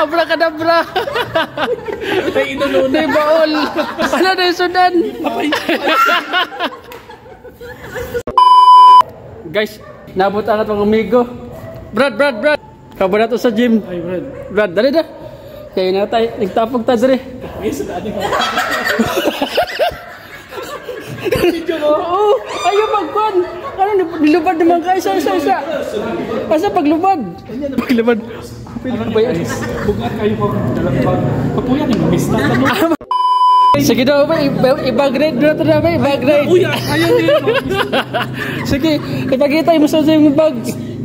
Abrakadabra. Ay inununay baol. Ano na yung sudan? Guys, nabot ang atong amigo. Brad. Kabar na to sa gym. Ay, Brad. Brad, dali na. Kaya na tayo. Nagtapog tayo dali. Oo. Ayaw magpan. Ano, nilubad naman ka. Isa. Asa paglubad? Paglubad. Bugat kayo po. Papuyan yung miss na. Sige daw ba, i-bag-ride na ito na ba, i-bag-ride. Uy, ayaw din. Sige, ipagkita mo sa yung bag.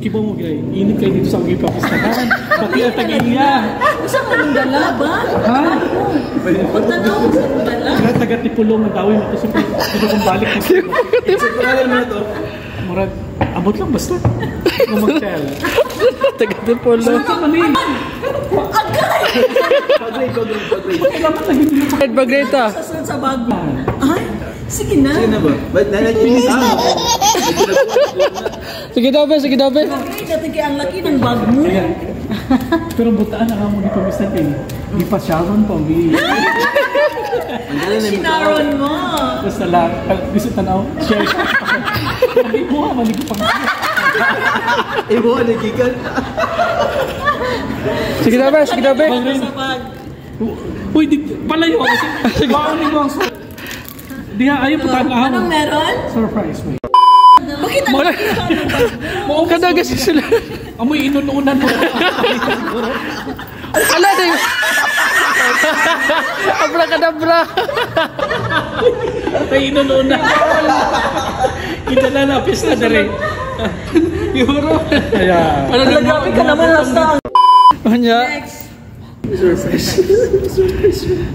Kibo mo gay, init kayo dito sa mga ipapistahan. Pati ang tag-iya. Saan ka nang dala ba? Ha? Punta na ako sa dala. Kaya taga-tipulong na dawin ito sa balik. Siguradan mo na ito. Murag, abot lang basta. Mag-tell. Taga-tipulong. Pag-grade. Bag-ride ta. Saan sa bago? Ay, sige na. Sige na ba? Ba't nanaginis na? Sige daw ba. Okay, dati kaya ang laki ng bag mo. Pero butaan na mo dito Mr. Ping. Di pa Sharon pa. Sinaron mo. Basta lang, gusto tanaw, share. Hindi mo maligo pa nga. Ibo, nagigan. Sige daw ba. Sa bag. Uy, palayo ako. Bawalin mo ang suot. Diha, ayaw po tayo Anong meron? surprise mo. Bakit ang laki ng bag mo? Kadaga sila. Amoy inununan mo. Ala na yun. Abrakadabra. Ay, inununan. Inalalapis na dali. Yuro. Ayan. Nagabi ka naman hasta. Kanya. Next.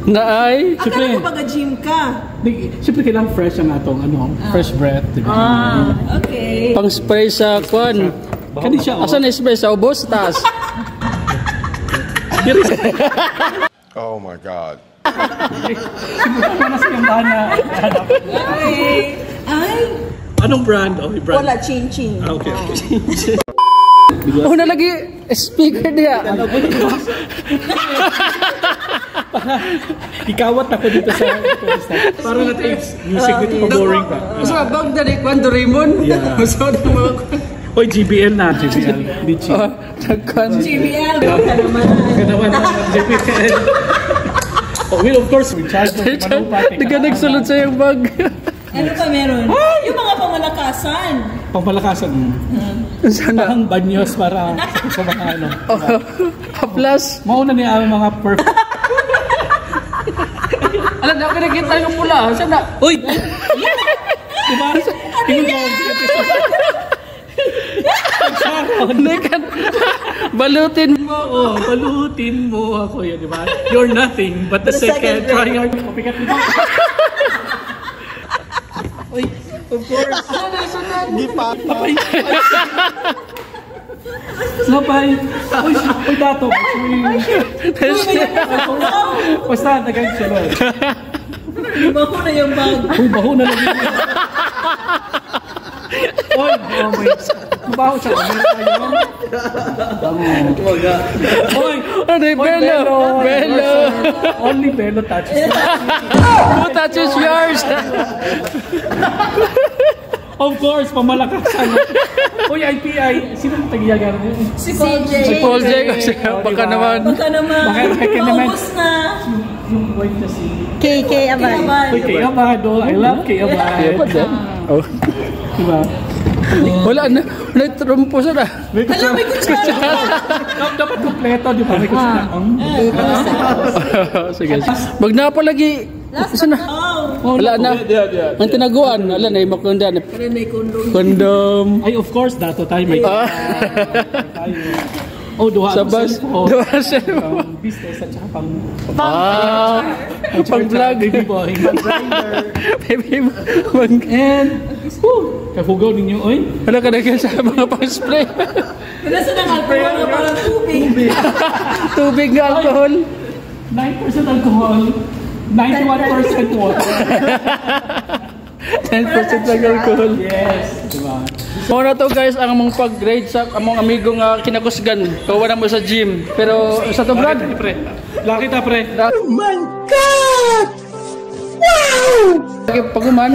Naay. Akala ko baga-gym ka. Siyempre kailangan fresh ang atong fresh breath. Diba? Okay. Pang spray sa kwan. Kani siya, oh. Asan na spray sa ubos? Taas. Oh my God. Siguro na siyang bana. Ay. Anong brand? Oh, brand. Wala, chin-chin. Ah, okay. Oh, nalagi speaker niya. Ikawat ako dito sa para natin music dito pa boring pa. Mas mabag na ni Kwan Doraemon. Yeah. Masod mo. Oy, GBL na. GBL. Dichi. Nagkwan. GBL, ka naman. Ganawan na GBL. Oh, well, of course, we charge the manupati. Hindi ka nagsulot sa yung bag. Ano pa meron? Yung mga pamalakasan. Pampalakasan mo. Sana. Ang banyos para sa mga ano. Plus. Mauna niya ang mga perfect. Alam na, pinakita yung pula. Sana. Uy! Diba? Nekan. Balutin mo. Oo, balutin mo ako yan, diba? You're nothing but the second trial. Papikat mo. Uy, of course. Hindi pa. Lapay. Lapay. Uy, dato. Basta, nagagit siya lang. Baho na yung bag. Uy, baho na lang yun. Uy, baho siya. Uy, Ano yung Bello? Bello. only Bello touches. Who touches yours? Of course, pamalakasan. Uy, IPI. Sino ang tagiyagan? Si Paul J. Si Paul J. Kasi baka naman. Baka naman. Baka naman. Maubos na. Yung white na si... KK Abad. Uy, kay Amado. I love kay Amado. Oh. Diba? Wala na. Nagtrumpo siya na. Alam, may kutsara. Dapat kompleto, di ba? May kutsara. Sige. Magnapa lagi. Isa na. Wala na. Ang tinaguan. Wala na. Yung makunda. Pero may kondom. Kondom. Ay, of course, dato tayo may oh, duha. Sabas. Duha siya. Business at saka pang... Pang vlog. Baby boy. Baby boy. And... Kahugaw ninyo, oy. Wala ka na sa mga pang-spray. Wala sa nang alcohol na parang tubig. Tubig na alcohol. 9% alcohol. 91% water. 10% ng alcohol. Yes, diba? Mao na to guys ang among pag-grade sa among amigo nga kinakusgan. Kawa na mo sa gym. Pero sa to Brad, Laki pre. Laki ta pre. oh my god! Wow! Okay, paguman.